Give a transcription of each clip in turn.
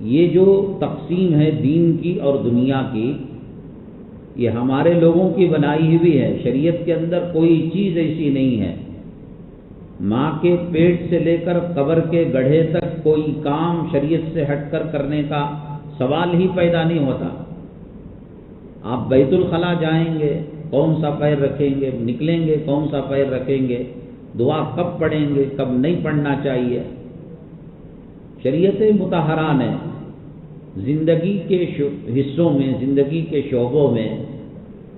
یہ جو تقسیم ہے دین کی اور دنیا کی، یہ ہمارے لوگوں کی بنائی ہوئی ہے۔ شریعت کے اندر کوئی چیز ایسی نہیں ہے۔ ماں کے پیٹ سے لے کر قبر کے گڑھے تک کوئی کام شریعت سے ہٹ کر کرنے کا سوال ہی پیدا نہیں ہوتا۔ آپ بیت الخلا جائیں گے، کون سا پیر رکھیں گے، نکلیں گے کون سا پیر رکھیں گے، دعا کب پڑھیں گے، کب نہیں پڑھنا چاہیے۔ شریعت مطہرہ نے زندگی کے حصوں میں، زندگی کے شعبوں میں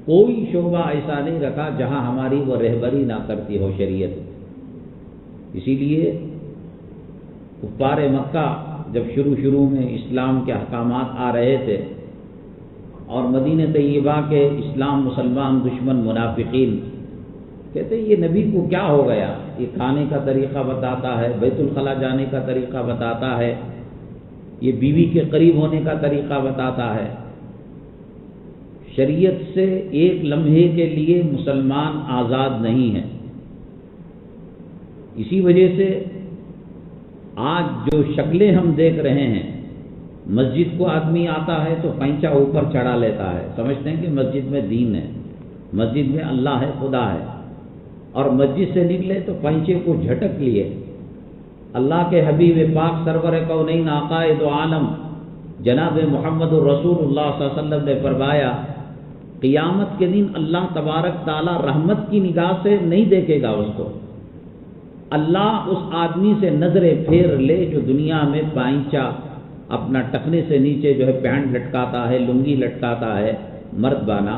کوئی شعبہ ایسا نہیں رکھا جہاں ہماری وہ رہبری نہ کرتی ہو شریعت۔ اسی لیے کفار مکہ جب شروع میں اسلام کے احکامات آ رہے تھے اور مدینہ طیبہ کے اسلام مسلمان دشمن منافقین کہتے یہ نبی کو کیا ہو گیا، یہ کھانے کا طریقہ بتاتا ہے، بیت الخلا جانے کا طریقہ بتاتا ہے، یہ بیوی کے قریب ہونے کا طریقہ بتاتا ہے۔ شریعت سے ایک لمحے کے لیے مسلمان آزاد نہیں ہے۔ اسی وجہ سے آج جو شکلیں ہم دیکھ رہے ہیں، مسجد کو آدمی آتا ہے تو پینچا اوپر چڑھا لیتا ہے، سمجھتے ہیں کہ مسجد میں دین ہے، مسجد میں اللہ ہے، خدا ہے، اور مسجد سے نکلے تو پینچے کو جھٹک لیے۔ اللہ کے حبیب پاک سرور کونین عقائد عالم جناب محمد الرسول اللہ صلی اللہ علیہ وسلم نے فرمایا قیامت کے دن اللہ تبارک تعالی رحمت کی نگاہ سے نہیں دیکھے گا اس کو۔ اللہ اس آدمی سے نظریں پھیر لے جو دنیا میں پائنچا اپنا ٹخنے سے نیچے جو ہے پینٹ لٹکاتا ہے، لنگی لٹکاتا ہے، مرد بانا۔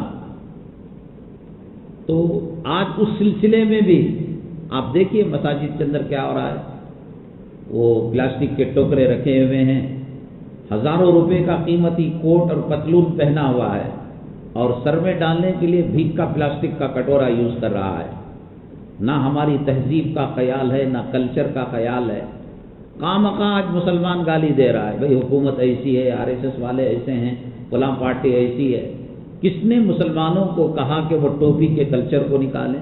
تو آج اس سلسلے میں بھی آپ دیکھیے مساجد کے اندر کیا ہو رہا ہے، وہ پلاسٹک کے ٹوکرے رکھے ہوئے ہیں، ہزاروں روپے کا قیمتی کوٹ اور پتلون پہنا ہوا ہے، اور سر میں ڈالنے کے لیے بھیگ کا پلاسٹک کا کٹورا یوز کر رہا ہے۔ نہ ہماری تہذیب کا خیال ہے، نہ کلچر کا خیال ہے۔ خواہ آج مسلمان گالی دے رہا ہے، بھئی حکومت ایسی ہے، RSS والے ایسے ہیں، فلاں پارٹی ایسی ہے۔ کس نے مسلمانوں کو کہا کہ وہ ٹوپی کے کلچر کو نکالیں؟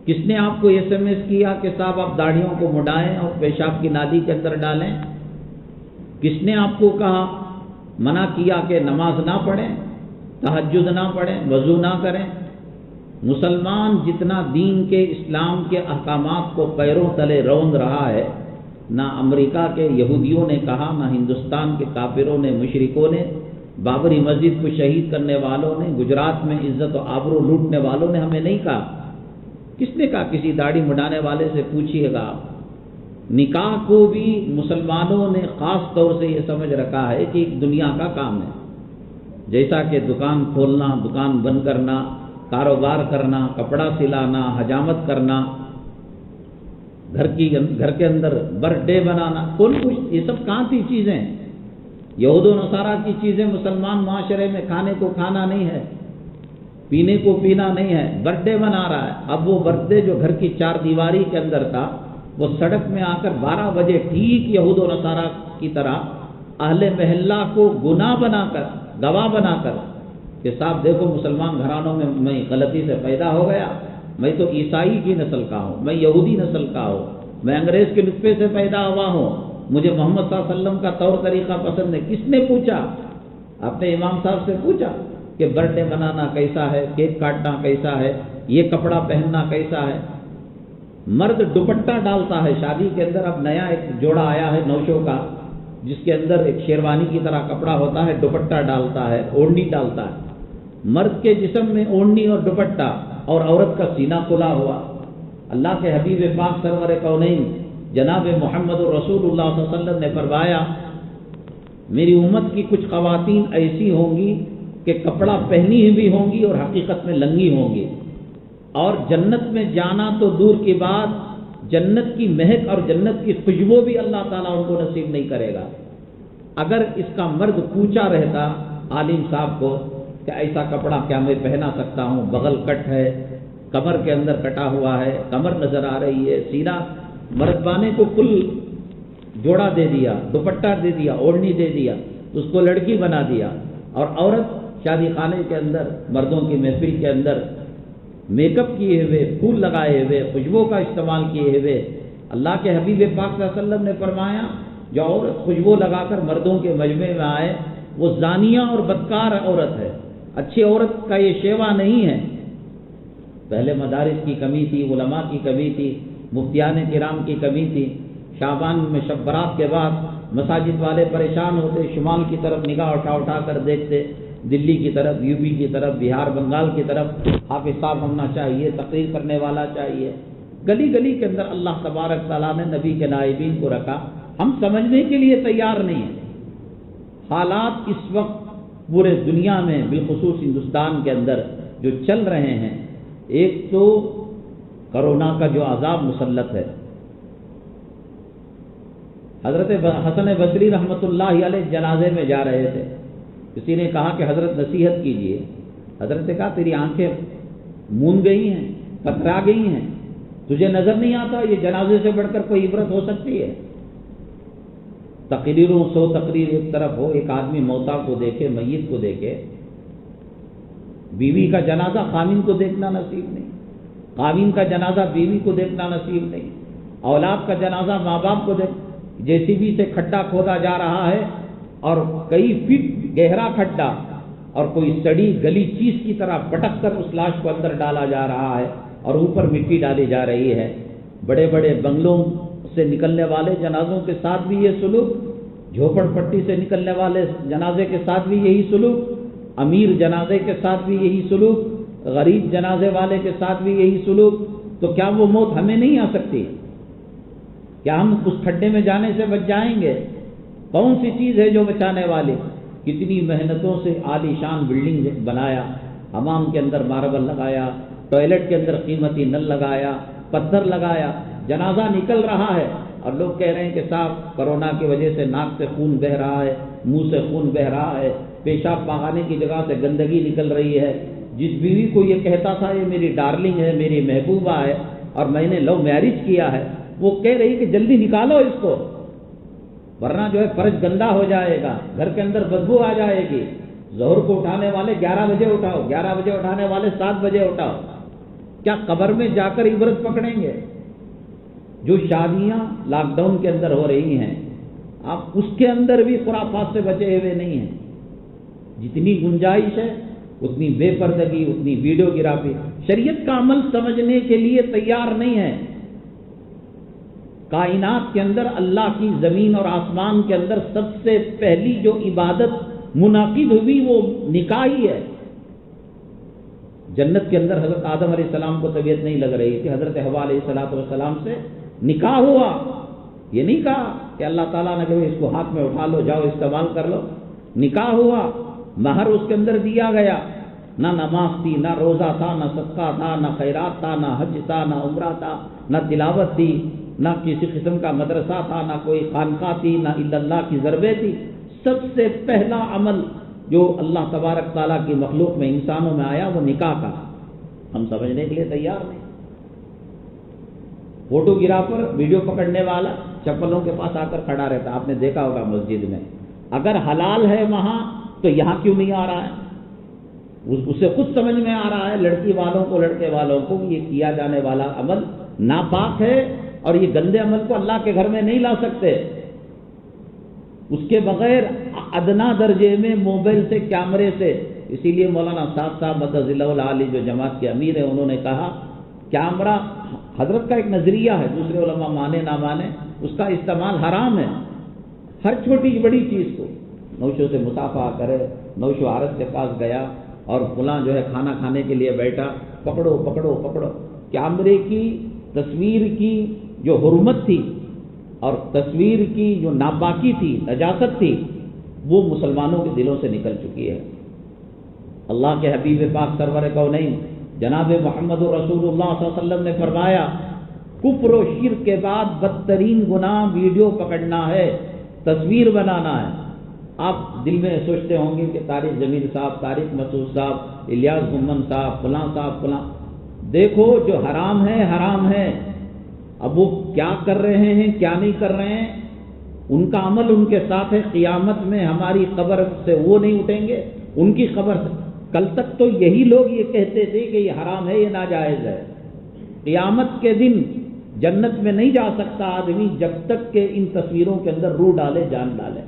کس نے آپ کو SMS کیا کہ صاحب آپ داڑھیوں کو مڈائیں اور پیشاب کی نالی کے اندر ڈالیں؟ کس نے آپ کو کہا، منع کیا کہ نماز نہ پڑھیں، تہجد نہ پڑھیں، وضو نہ کریں؟ مسلمان جتنا دین کے اسلام کے احکامات کو پیروں تلے روند رہا ہے، نہ امریکہ کے یہودیوں نے کہا، نہ ہندوستان کے کافروں نے، مشرکوں نے، بابری مسجد کو شہید کرنے والوں نے، گجرات میں عزت و آبرو لوٹنے والوں نے ہمیں نہیں کہا۔ کس نے کہا؟ کسی داڑھی مڈانے والے سے پوچھیے گا۔ نکاح کو بھی مسلمانوں نے خاص طور سے یہ سمجھ رکھا ہے کہ ایک دنیا کا کام ہے، جیسا کہ دکان کھولنا، دکان بند کرنا، کاروبار کرنا، کپڑا سلانا، حجامت کرنا، گھر کے اندر برتھ ڈے بنانا، کون کچھ یہ سب کہاں تھی چیزیں؟ یہود و نصارہ کی چیزیں مسلمان معاشرے میں کھانے کو کھانا نہیں ہے، پینے کو پینا نہیں ہے، برتھ ڈے بنا رہا ہے۔ اب وہ برتھ ڈے جو گھر کی چار دیواری کے اندر تھا، وہ سڑک میں آ کر 12 بجے ٹھیک یہود و نصارہ کی طرح اہل محلہ کو گناہ بنا کر، گواہ بنا کر کہ صاحب دیکھو مسلمان گھرانوں میں غلطی سے پیدا ہو گیا، میں تو عیسائی کی نسل کا ہوں، میں یہودی نسل کا ہوں، میں انگریز کے نطفے سے پیدا ہوا ہوں، مجھے محمد صلی اللہ علیہ وسلم کا طور طریقہ پسند ہے۔ کس نے پوچھا؟ اپنے امام صاحب سے پوچھا کہ برتھ ڈے بنانا کیسا ہے، کیک کاٹنا کیسا ہے، یہ کپڑا پہننا کیسا ہے؟ مرد دوپٹہ ڈالتا ہے شادی کے اندر۔ اب نیا ایک جوڑا آیا ہے نوشوں کا، جس کے اندر ایک شیروانی کی طرح کپڑا ہوتا ہے، دوپٹہ ڈالتا ہے، اوڑھنی ڈالتا ہے۔ مرد کے جسم میں اوڑھنی اور دوپٹہ، اور عورت کا سینہ کھلا ہوا۔ اللہ کے حبیب پاک سرور کونین جناب محمد الرسول اللہ صلی اللہ علیہ وسلم نے فرمایا میری امت کی کچھ خواتین ایسی ہوں گی کہ کپڑا پہنی ہوئی ہوں گی اور حقیقت میں لنگی ہوں گی، اور جنت میں جانا تو دور کی بات، جنت کی مہک اور جنت کی خوشبو بھی اللہ تعالیٰ ان کو نصیب نہیں کرے گا۔ اگر اس کا مرد پوچھا رہتا عالم صاحب کو کہ ایسا کپڑا کیا میں پہنا سکتا ہوں، بغل کٹ ہے، کمر کے اندر کٹا ہوا ہے، کمر نظر آ رہی ہے، سینہ، مرد بانے کو کل جوڑا دے دیا، دوپٹہ دے دیا، اوڑھنی دے دیا، اس کو لڑکی بنا دیا، اور عورت شادی خانے کے اندر، مردوں کی محفل کے اندر میک اپ کیے ہوئے، پھول لگائے ہوئے، خوشبو کا استعمال کیے ہوئے۔ اللہ کے حبیب پاک صلی اللہ علیہ وسلم نے فرمایا جو عورت خوشبو لگا کر مردوں کے مجمع میں آئے وہ زانیہ اور بدکار عورت ہے، اچھی عورت کا یہ شیوا نہیں ہے۔ پہلے مدارس کی کمی تھی، علماء کی کمی تھی، مفتیان کرام کی کمی تھی۔ شعبان میں شب برات کے بعد مساجد والے پریشان ہوتے، شمال کی طرف نگاہ اٹھا کر دیکھتے، دلی کی طرف، یو پی کی طرف، بہار بنگال کی طرف حافظ صاحب ہونا چاہیے، تقریر کرنے والا چاہیے۔ گلی گلی کے اندر اللہ تبارک تعالیٰ نے نبی کے نائبین کو رکھا، ہم سمجھنے کے لیے تیار نہیں ہیں۔ حالات اس وقت پورے دنیا میں بالخصوص ہندوستان کے اندر جو چل رہے ہیں، ایک تو کرونا کا جو عذاب مسلط ہے۔ حضرت حسن بصری رحمۃ اللہ علیہ جنازے میں جا رہے تھے، کسی نے کہا کہ حضرت نصیحت کیجئے۔ حضرت نے کہا تیری آنکھیں مون گئی ہیں، پترا گئی ہیں، تجھے نظر نہیں آتا یہ جنازے سے بڑھ کر کوئی عبرت ہو سکتی ہے؟ تقریروں سو تقریر ایک طرف ہو، ایک آدمی موتا کو دیکھے، میت کو دیکھے، بیوی کا جنازہ خامن کو دیکھنا نصیب نہیں، خامن کا جنازہ بیوی کو دیکھنا نصیب نہیں، اولاد کا جنازہ ماں باپ کو دیکھ، JCB سے کھڈا کھودا جا رہا ہے اور کئی فٹ گہرا کھڈا اور کوئی سڑی گلی چیز کی طرح پٹک کر اس لاش کو اندر ڈالا جا رہا ہے اور اوپر مٹی ڈالی جا رہی ہے۔ بڑے بڑے بنگلوں سے نکلنے والے جنازوں کے ساتھ بھی یہ سلوک، جھوپڑ پٹی سے نکلنے والے جنازے کے ساتھ بھی یہی سلوک، امیر جنازے کے ساتھ بھی یہی سلوک، غریب جنازے والے کے ساتھ بھی یہی سلوک، تو کیا وہ موت ہمیں نہیں آ سکتی؟ کیا ہم اس کھڈے میں جانے سے بچ جائیں گے؟ کون سی چیز ہے جو بچانے والی؟ کتنی محنتوں سے عالی شان بلڈنگ بنایا، حمام کے اندر ماربل لگایا، ٹوائلٹ کے اندر قیمتی نل لگایا، پتھر لگایا، جنازہ نکل رہا ہے اور لوگ کہہ رہے ہیں کہ صاحب کرونا کی وجہ سے ناک سے خون بہہ رہا ہے، منہ سے خون بہہ رہا ہے، پیشاب پاخانے کی جگہ سے گندگی نکل رہی ہے۔ جس بیوی کو یہ کہتا تھا یہ میری ڈارلنگ ہے، میری محبوبہ ہے اور میں نے لو میرج کیا ہے، وہ کہہ رہی کہ جلدی نکالو اس کو ورنہ جو ہے فرج گندا ہو جائے گا، گھر کے اندر بدبو آ جائے گی۔ ظہر کو اٹھانے والے 11 بجے اٹھاؤ، 11 بجے اٹھانے والے 7 بجے اٹھاؤ۔ کیا قبر میں جا کر عبرت پکڑیں گے؟ جو شادیاں لاک ڈاؤن کے اندر ہو رہی ہیں، آپ اس کے اندر بھی خرافات سے بچے ہوئے نہیں ہیں۔ جتنی گنجائش ہے اتنی بے پردگی، اتنی ویڈیو گرافی، شریعت کا عمل سمجھنے کے لیے تیار نہیں ہے۔ کائنات کے اندر اللہ کی زمین اور آسمان کے اندر سب سے پہلی جو عبادت منعقد ہوئی وہ نکاح ہی ہے۔ جنت کے اندر حضرت آدم علیہ السلام کو طبیعت نہیں لگ رہی تھی، حضرت حوا علیہ السلام سے نکاح ہوا۔ یہ نہیں کہا کہ اللہ تعالیٰ نے کہا اس کو ہاتھ میں اٹھا لو، جاؤ استعمال کر لو۔ نکاح ہوا، مہر اس کے اندر دیا گیا، نہ نماز تھی، نہ روزہ تھا، نہ صدقہ تھا، نہ خیرات تھا، نہ حج تھا، نہ عمرہ تھا، نہ تلاوت تھی، نہ کسی قسم کا مدرسہ تھا، نہ کوئی خانقاہ تھی، نہ الا اللہ کی ضربیں تھی۔ سب سے پہلا عمل جو اللہ تبارک تعالیٰ کی مخلوق میں انسانوں میں آیا وہ نکاح کا۔ ہم سمجھنے کے لیے تیار نہیں۔ فوٹو گرافر، ویڈیو پکڑنے والا چپلوں کے پاس آ کر کھڑا رہتا، آپ نے دیکھا ہوگا مسجد میں۔ اگر حلال ہے وہاں تو یہاں کیوں نہیں آ رہا ہے؟ اسے خود سمجھ میں آ رہا ہے، لڑکی والوں کو، لڑکے والوں کو یہ کیا جانے والا عمل ناپاک ہے اور یہ گندے عمل کو اللہ کے گھر میں نہیں لا سکتے۔ اس کے بغیر ادنا درجے میں موبائل سے، کیمرے سے، اسی لیے مولانا صاحب مدظ اللہ العالی جو جماعت کے امیر ہیں انہوں نے کہا کیمرہ حضرت کا ایک نظریہ ہے، دوسرے علماء مانے نہ مانے، اس کا استعمال حرام ہے۔ ہر چھوٹی بڑی چیز کو نوشوں سے مصافحہ کرے، نوشو عارض کے پاس گیا اور فلاں جو ہے کھانا کھانے کے لیے بیٹھا، پکڑو پکڑو پکڑو۔ کیمرے کی تصویر کی جو حرمت تھی اور تصویر کی جو ناپاکی تھی، نجاست تھی، وہ مسلمانوں کے دلوں سے نکل چکی ہے۔ اللہ کے حبیب پاک سرور کونین جناب محمد رسول اللہ صلی اللہ علیہ وسلم نے فرمایا کفر و شرک کے بعد بدترین گناہ ویڈیو پکڑنا ہے، تصویر بنانا ہے۔ آپ دل میں سوچتے ہوں گے کہ طارق جمیل صاحب، طارق مسعود صاحب، الیاس گمن صاحب، فلاں صاحب، فلاں۔ دیکھو جو حرام ہے حرام ہے، اب وہ کیا کر رہے ہیں کیا نہیں کر رہے ہیں ان کا عمل ان کے ساتھ ہے۔ قیامت میں ہماری قبر سے وہ نہیں اٹھیں گے، ان کی قبر سے۔ کل تک تو یہی لوگ یہ کہتے تھے کہ یہ حرام ہے، یہ ناجائز ہے۔ قیامت کے دن جنت میں نہیں جا سکتا آدمی جب تک کہ ان تصویروں کے اندر روح ڈالے، جان ڈالے۔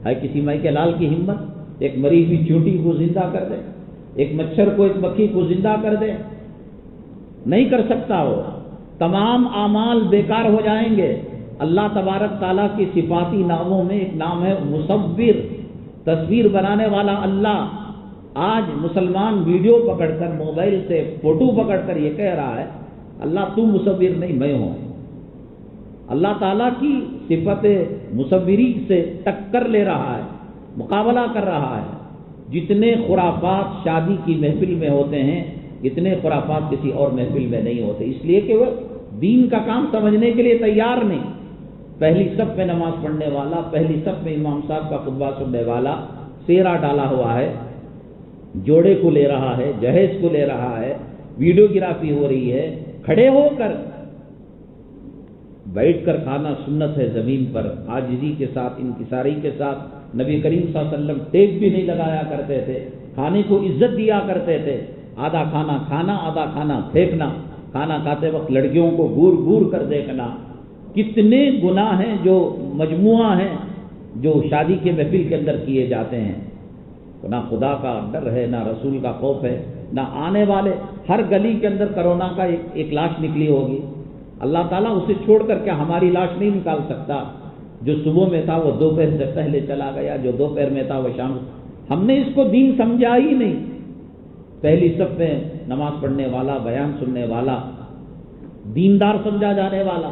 ہے کسی مائی کے لال کی ہمت ایک مری ہوئی چونٹی کو زندہ کر دے، ایک مچھر کو، ایک مکھی کو زندہ کر دے؟ نہیں کر سکتا وہ۔ تمام اعمال بیکار ہو جائیں گے۔ اللہ تبارک تعالیٰ کی صفاتی ناموں میں ایک نام ہے مصور، تصویر بنانے والا اللہ۔ آج مسلمان ویڈیو پکڑ کر، موبائل سے فوٹو پکڑ کر یہ کہہ رہا ہے اللہ تو مصور نہیں، میں ہوں۔ اللہ تعالیٰ کی صفت مصوری سے ٹکر لے رہا ہے، مقابلہ کر رہا ہے۔ جتنے خرافات شادی کی محفل میں ہوتے ہیں اتنے خرافات کسی اور محفل میں نہیں ہوتے، اس لیے کہ وہ دین کا کام سمجھنے کے لیے تیار نہیں۔ پہلی صف میں نماز پڑھنے والا، پہلی صف میں امام صاحب کا خطبہ سننے والا سیرا ڈالا ہوا ہے، جوڑے کو لے رہا ہے، جہیز کو لے رہا ہے، ویڈیوگرافی ہو رہی ہے، کھڑے ہو کر بیٹھ کر کھانا سنت ہے زمین پر، عاجزی کے ساتھ، انکساری کے ساتھ۔ نبی کریم صلی اللہ علیہ وسلم ٹیک بھی نہیں لگایا کرتے تھے، کھانے کو عزت دیا کرتے تھے۔ آدھا کھانا کھانا، آدھا کھانا پھینکنا، کھانا کھاتے وقت لڑکیوں کو گور گور کر دیکھنا۔ کتنے گناہ ہیں جو مجموعہ ہیں جو شادی کے محفل کے اندر کیے جاتے ہیں۔ نہ خدا کا ڈر ہے، نہ رسول کا خوف ہے، نہ آنے والے ہر گلی کے اندر کرونا کا ایک لاش نکلی ہوگی۔ اللہ تعالیٰ اسے چھوڑ کر کیا ہماری لاش نہیں نکال سکتا؟ جو صبح میں تھا وہ دوپہر سے پہلے چلا گیا، جو دوپہر میں تھا وہ شام۔ ہم نے اس کو دین سمجھا ہی نہیں۔ پہلی صف میں نماز پڑھنے والا، بیان سننے والا، دیندار سمجھا جانے والا،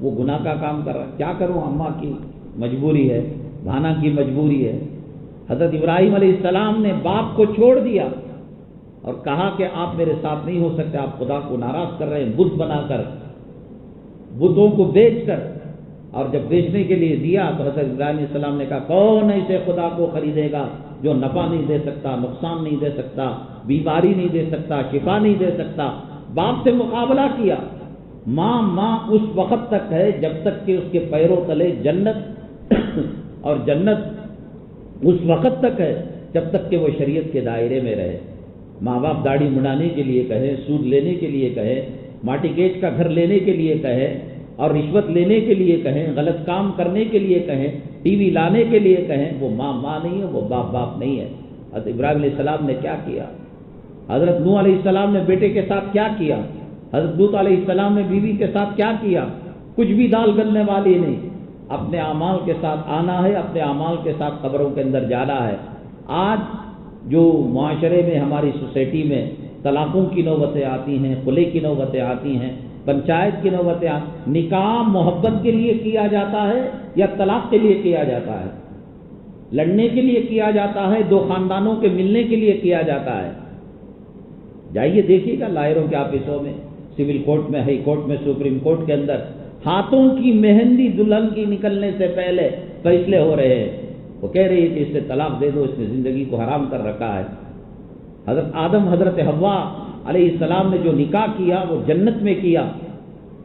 وہ گناہ کا کام کر رہا ہے۔ کیا کروں، اماں کی مجبوری ہے، بھانا کی مجبوری ہے۔ حضرت ابراہیم علیہ السلام نے باپ کو چھوڑ دیا اور کہا کہ آپ میرے ساتھ نہیں ہو سکتے، آپ خدا کو ناراض کر رہے ہیں، بت بنا کر، بتوں کو بیچ کر۔ اور جب بیچنے کے لیے دیا تو حضرت ابراہیم علیہ السلام نے کہا کون ایسے خدا کو خریدے گا جو نفع نہیں دے سکتا، نقصان نہیں دے سکتا، بیماری نہیں دے سکتا، شفا نہیں دے سکتا۔ باپ سے مقابلہ کیا۔ ماں اس وقت تک ہے جب تک کہ اس کے پیروں تلے جنت اور جنت اس وقت تک ہے جب تک کہ وہ شریعت کے دائرے میں رہے۔ ماں باپ داڑھی منڈانے کے لیے کہے، سود لینے کے لیے کہے، ماٹی کیچ کا گھر لینے کے لیے کہے اور رشوت لینے کے لیے کہیں، غلط کام کرنے کے لیے کہیں، ٹی وی لانے کے لیے کہیں، وہ ماں نہیں ہے، وہ باپ نہیں ہے۔ حضرت ابراہیم علیہ السلام نے کیا کیا؟ حضرت نوح علیہ السلام نے بیٹے کے ساتھ کیا کیا؟ حضرت لوط علیہ السلام نے بیوی کے ساتھ کیا کیا؟ کچھ بھی دال گلنے والی نہیں۔ اپنے اعمال کے ساتھ آنا ہے، اپنے اعمال کے ساتھ قبروں کے اندر جانا ہے۔ آج جو معاشرے میں، ہماری سوسائٹی میں طلاقوں کی نوبتیں آتی ہیں، خلے کی نوبتیں آتی ہیں، پنچایت کی نوبتیں نکاح محبت کے لیے کیا جاتا ہے یا طلاق کے لیے کیا جاتا ہے؟ لڑنے کے لیے کیا جاتا ہے، دو خاندانوں کے ملنے کے لیے کیا جاتا ہے؟ جائیے دیکھیے گا لائروں کے آفسوں میں، سول کورٹ میں، ہائی کورٹ میں، سپریم کورٹ کے اندر ہاتھوں کی مہندی دلہن کی نکلنے سے پہلے فیصلے ہو رہے ہیں۔ وہ کہہ رہی ہے کہ اس سے طلاق دے دو، اس نے زندگی کو حرام کر رکھا ہے۔ حضرت آدم، حضرت حوا علیہ السلام نے جو نکاح کیا وہ جنت میں کیا۔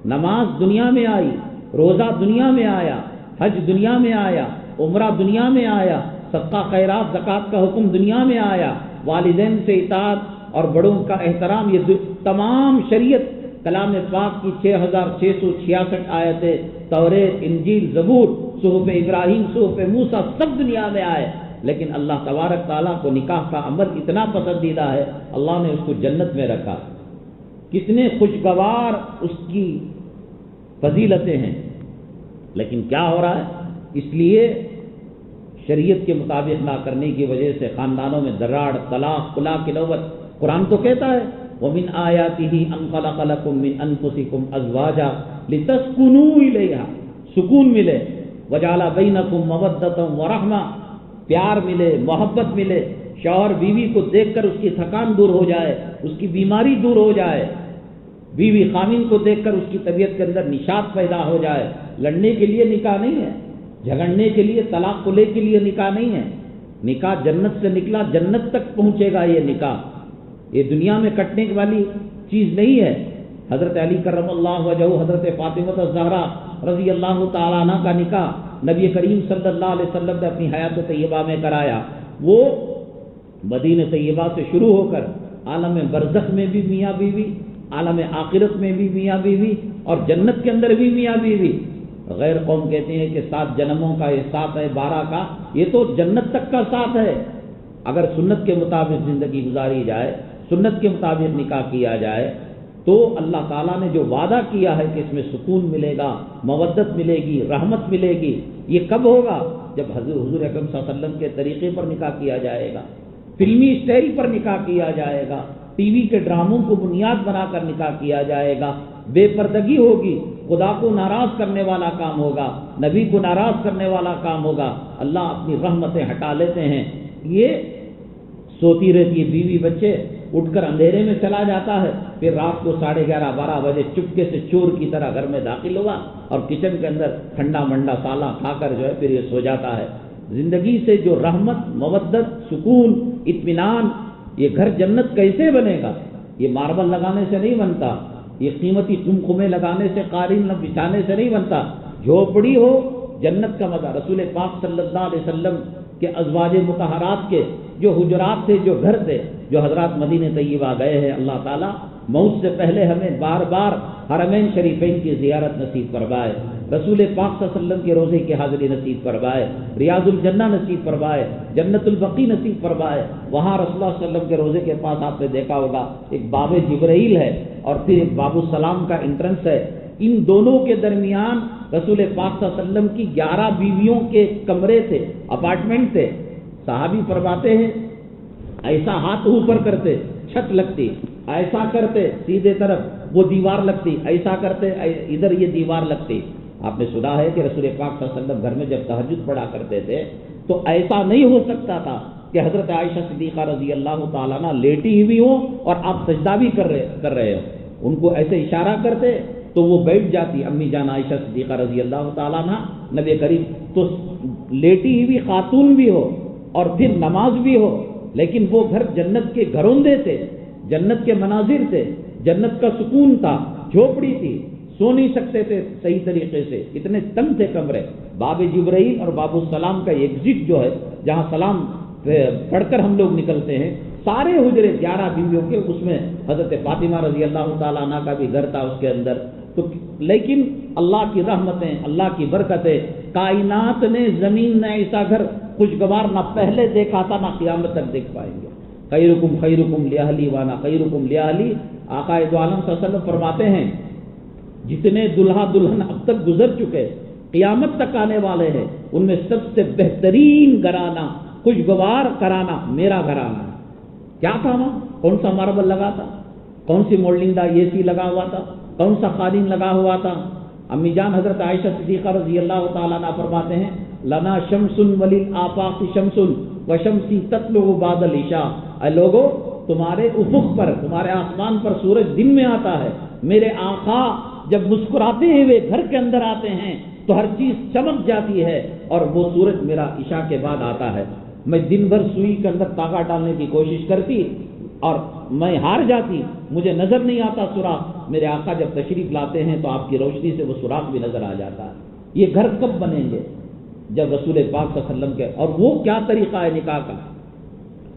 نماز دنیا میں آئی، روزہ دنیا میں آیا، حج دنیا میں آیا، عمرہ دنیا میں آیا، صدقہ خیرات زکوٰۃ کا حکم دنیا میں آیا، والدین سے اطاعت اور بڑوں کا احترام، یہ تمام شریعت کلام پاک کی 6666 آیتیں، توریت، انجیل، زبور، صحف ابراہیم، صحف موسیٰ، سب دنیا میں آئے۔ لیکن اللہ تبارک تعالیٰ کو نکاح کا عمل اتنا پسندیدہ ہے، اللہ نے اس کو جنت میں رکھا۔ کتنے خوشگوار اس کی فضیلتیں ہیں، لیکن کیا ہو رہا ہے؟ اس لیے شریعت کے مطابق نہ کرنے کی وجہ سے خاندانوں میں دراڑ، طلاق، خلا کی نوبت۔ قرآن تو کہتا ہے وَمِنْ آيَاتِهِ أَنْ خَلَقَ لَكُم مِّنْ أَنفُسِكُمْ أَزْوَاجًا لِتَسْكُنُوا إِلَيْهَا، سکون ملے، وَجَعَلَ بَيْنَكُم مَّوَدَّةً وَرَحْمَةً، پیار ملے، محبت ملے، شوہر بیوی کو دیکھ کر اس کی تھکان دور ہو جائے، اس کی بیماری دور ہو جائے، بیوی خامن کو دیکھ کر اس کی طبیعت کے اندر نشاط پیدا ہو جائے۔ لڑنے کے لیے نکاح نہیں ہے، جھگڑنے کے لیے، طلاق کو لے کے لیے نکاح نہیں ہے۔ نکاح جنت سے نکلا، جنت تک پہنچے گا یہ نکاح، یہ دنیا میں کٹنے والی چیز نہیں ہے۔ حضرت علی کرم اللہ وجہہ، حضرت فاطمہ الزہرا رضی اللہ تعالیٰ عنہ کا نکاح نبی کریم صلی اللہ علیہ وسلم نے اپنی حیات طیبہ میں کرایا۔ وہ مدینہ طیبہ سے شروع ہو کر عالم برزخ میں بھی میاں بیوی، عالم آخرت میں بھی میاں بیوی اور جنت کے اندر بھی میاں بیوی. غیر قوم کہتے ہیں کہ 7 جنموں کا یہ ساتھ ہے 12 کا، یہ تو جنت تک کا ساتھ ہے. اگر سنت کے مطابق زندگی گزاری جائے، سنت کے مطابق نکاح کیا جائے، تو اللہ تعالیٰ نے جو وعدہ کیا ہے کہ اس میں سکون ملے گا، مودت ملے گی، رحمت ملے گی، یہ کب ہوگا؟ جب حضور اکرم صلی اللہ علیہ وسلم کے طریقے پر نکاح کیا جائے گا، فلمی اسٹائل پر نکاح کیا جائے گا، ٹی وی کے ڈراموں کو بنیاد بنا کر نکاح کیا جائے گا، بے پردگی ہوگی، خدا کو ناراض کرنے والا کام ہوگا، نبی کو ناراض کرنے والا کام ہوگا. اللہ اپنی رحمتیں ہٹا لیتے ہیں. یہ سوتی رہتی ہے بیوی بچے، اٹھ کر اندھیرے میں چلا جاتا ہے، پھر رات کو 11:30 12 بجے چپکے سے چور کی طرح گھر میں داخل ہوا اور کچن کے اندر ٹھنڈا منڈا سالہ کھا کر جو ہے پھر یہ سو جاتا ہے. زندگی سے جو رحمت، مودت، سکون، اطمینان، یہ گھر جنت کیسے بنے گا؟ یہ ماربل لگانے سے نہیں بنتا، یہ قیمتی قمقمے لگانے سے، قالین بچھانے سے نہیں بنتا. جھوپڑی ہو، جنت کا مزہ. رسول پاک صلی اللہ علیہ وسلم کے ازواج مطہرات کے جو حجرات تھے، جو گھر تھے، جو حضرات مدینہ طیبہ گئے ہیں، اللہ تعالیٰ موت سے پہلے ہمیں بار بار حرمین شریفین کی زیارت نصیب فرمائے، رسول پاک صلی اللہ علیہ وسلم کے روضے کی حاضری نصیب فرمائے، ریاض الجنہ نصیب فرمائے، جنت البقیع نصیب فرمائے. وہاں رسول اللہ صلی اللہ علیہ وسلم کے روضے کے پاس آپ نے دیکھا ہوگا ایک باب جبرائیل ہے اور پھر ایک باب السلام کا انٹرنس ہے. ان دونوں کے درمیان رسول پاک صلی اللہ علیہ وسلم کی 11 بیویوں کے کمرے تھے، اپارٹمنٹ تھے. صحابی فرماتے ہیں ایسا ہاتھ اوپر کرتے چھت لگتی، ایسا کرتے سیدھے طرف وہ دیوار لگتی، ایسا کرتے ادھر یہ دیوار لگتی. آپ نے سنا ہے کہ رسول پاک صلی اللہ علیہ وسلم گھر میں جب تہجد پڑھا کرتے تھے تو ایسا نہیں ہو سکتا تھا کہ حضرت عائشہ صدیقہ رضی اللہ تعالیٰ عنہ لیٹی ہوئی ہوں اور آپ سجدہ بھی کر رہے ہو. ان کو ایسے اشارہ کرتے تو وہ بیٹھ جاتی امی جان عائشہ صدیقہ رضی اللہ تعالیٰ عنہ. نبی کریم تو لیٹی ہوئی خاتون بھی ہو اور پھر نماز بھی ہو، لیکن وہ گھر جنت کے گھروندے تھے، جنت کے مناظر تھے، جنت کا سکون تھا. جھوپڑی تھی، سو نہیں سکتے تھے صحیح طریقے سے، اتنے تنگ تھے کمرے. باب جبرائیل اور باب السلام کا ایگزٹ جو ہے جہاں سلام پڑھ کر ہم لوگ نکلتے ہیں، سارے حجرے 11 بیویوں کے، اس میں حضرت فاطمہ رضی اللہ تعالیٰ عنہ کا بھی گھر تھا اس کے اندر. تو لیکن اللہ کی رحمتیں، اللہ کی برکتیں، کائنات نے زمین میں ایسا گھر خوشگوار نہ پہلے دیکھا تھا نہ قیامت تک دیکھ پائیں گے. خیرکم خیرکم لاہلی وانا خیرکم لاہلی. آقا دو عالم صلی اللہ علیہ وسلم فرماتے ہیں جتنے دلہا دلہن اب تک گزر چکے، قیامت تک آنے والے ہیں، ان میں سب سے بہترین گھرانہ، خوشگوار گھرانہ میرا گھرانہ ہے. کیا تھا وہاں؟ کون سا ماربل لگا تھا؟ کون سی مولڈنگ اے سی لگا ہوا تھا؟ کون سا قالین لگا ہوا تھا؟ امی جان حضرت عائشہ صدیقہ رضی اللہ تعالیٰ عنہ فرماتے ہیں لنا شمس وللآفاق شمس وشمسی تطلع بعد العشاء. اے لوگو، تمہارے افق پر، تمہارے آسمان پر سورج دن میں آتا ہے، میرے آقا جب مسکراتے ہوئے گھر کے اندر آتے ہیں تو ہر چیز چمک جاتی ہے، اور وہ سورج میرا عشاء کے بعد آتا ہے. میں دن بھر سوئی کے اندر تاغا ڈالنے کی کوشش کرتی اور میں ہار جاتی، مجھے نظر نہیں آتا سوراخ. میرے آقا جب تشریف لاتے ہیں تو آپ کی روشنی سے وہ سوراخ بھی نظر آ جاتا ہے. یہ گھر کب بنیں گے؟ جب رسول پاک صلی اللہ علیہ وسلم کے. اور وہ کیا طریقہ ہے نکاح کا؟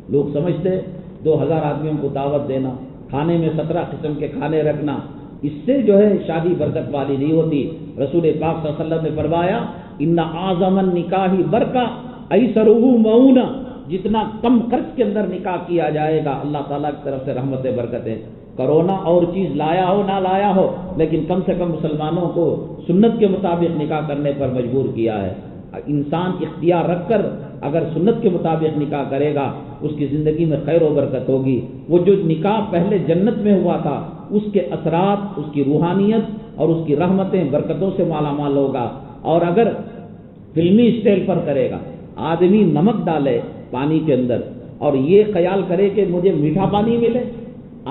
لوگ سمجھتے 2000 آدمیوں کو دعوت دینا، کھانے میں 17 قسم کے کھانے رکھنا، اس سے جو ہے شادی برکت والی نہیں ہوتی. رسول پاک صلی اللہ علیہ وسلم نے فرمایا ان اعظم النکاح برکہ ایسرہ مؤونہ. جتنا کم خرچ کے اندر نکاح کیا جائے گا اللہ تعالیٰ کی طرف سے رحمتیں برکتیں. کرونا اور چیز لایا ہو نہ لایا ہو، لیکن کم سے کم مسلمانوں کو سنت کے مطابق نکاح کرنے پر مجبور کیا ہے. انسان اختیار رکھ کر اگر سنت کے مطابق نکاح کرے گا اس کی زندگی میں خیر و برکت ہوگی. وہ جو نکاح پہلے جنت میں ہوا تھا اس کے اثرات، اس کی روحانیت اور اس کی رحمتیں برکتوں سے مالا مال ہوگا. اور اگر فلمی اسٹائل پر کرے گا، آدمی نمک ڈالے پانی کے اندر اور یہ خیال کرے کہ مجھے میٹھا پانی ملے،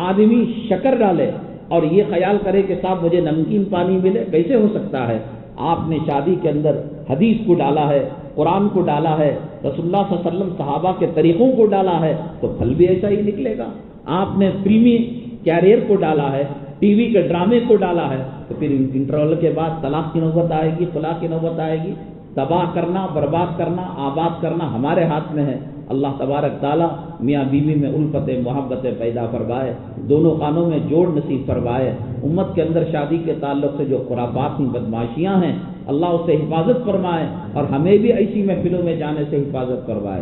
آدمی شکر ڈالے اور یہ خیال کرے کہ صاحب مجھے نمکین پانی ملے، کیسے ہو سکتا ہے؟ آپ نے شادی کے اندر حدیث کو ڈالا ہے، قرآن کو ڈالا ہے، رسول اللہ صلی اللہ علیہ وسلم صحابہ کے طریقوں کو ڈالا ہے تو پھل بھی ایسا ہی نکلے گا. آپ نے فلمی کیریئر کو ڈالا ہے، ٹی وی کے ڈرامے کو ڈالا ہے تو پھر انٹرول کے بعد طلاق کی نوبت آئے گی، خلا کی نوبت آئے گی. تباہ کرنا، برباد کرنا، آباد کرنا ہمارے ہاتھ میں ہے. اللہ تبارک تعالیٰ میاں بیوی میں الفت محبت پیدا فرمائے، دونوں خانوں میں جوڑ نصیب فرمائے، امت کے اندر شادی کے تعلق سے جو خرافات ہیں، بدماشیاں ہیں، اللہ اس سے حفاظت فرمائے اور ہمیں بھی ایسی محفلوں میں جانے سے حفاظت فرمائے۔